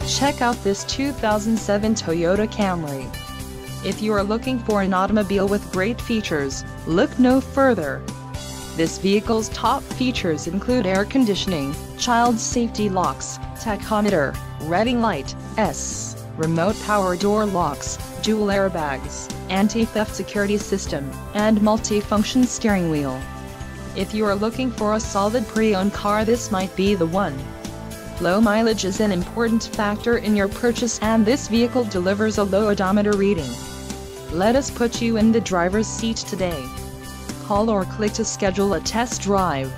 Check out this 2007 Toyota Camry. If you are looking for an automobile with great features, look no further. This vehicle's top features include air conditioning, child safety locks, tachometer, reading light, remote power door locks, dual airbags, anti-theft security system, and multi-function steering wheel. If you are looking for a solid pre-owned car, this might be the one. Low mileage is an important factor in your purchase, and this vehicle delivers a low odometer reading. Let us put you in the driver's seat today. Call or click to schedule a test drive.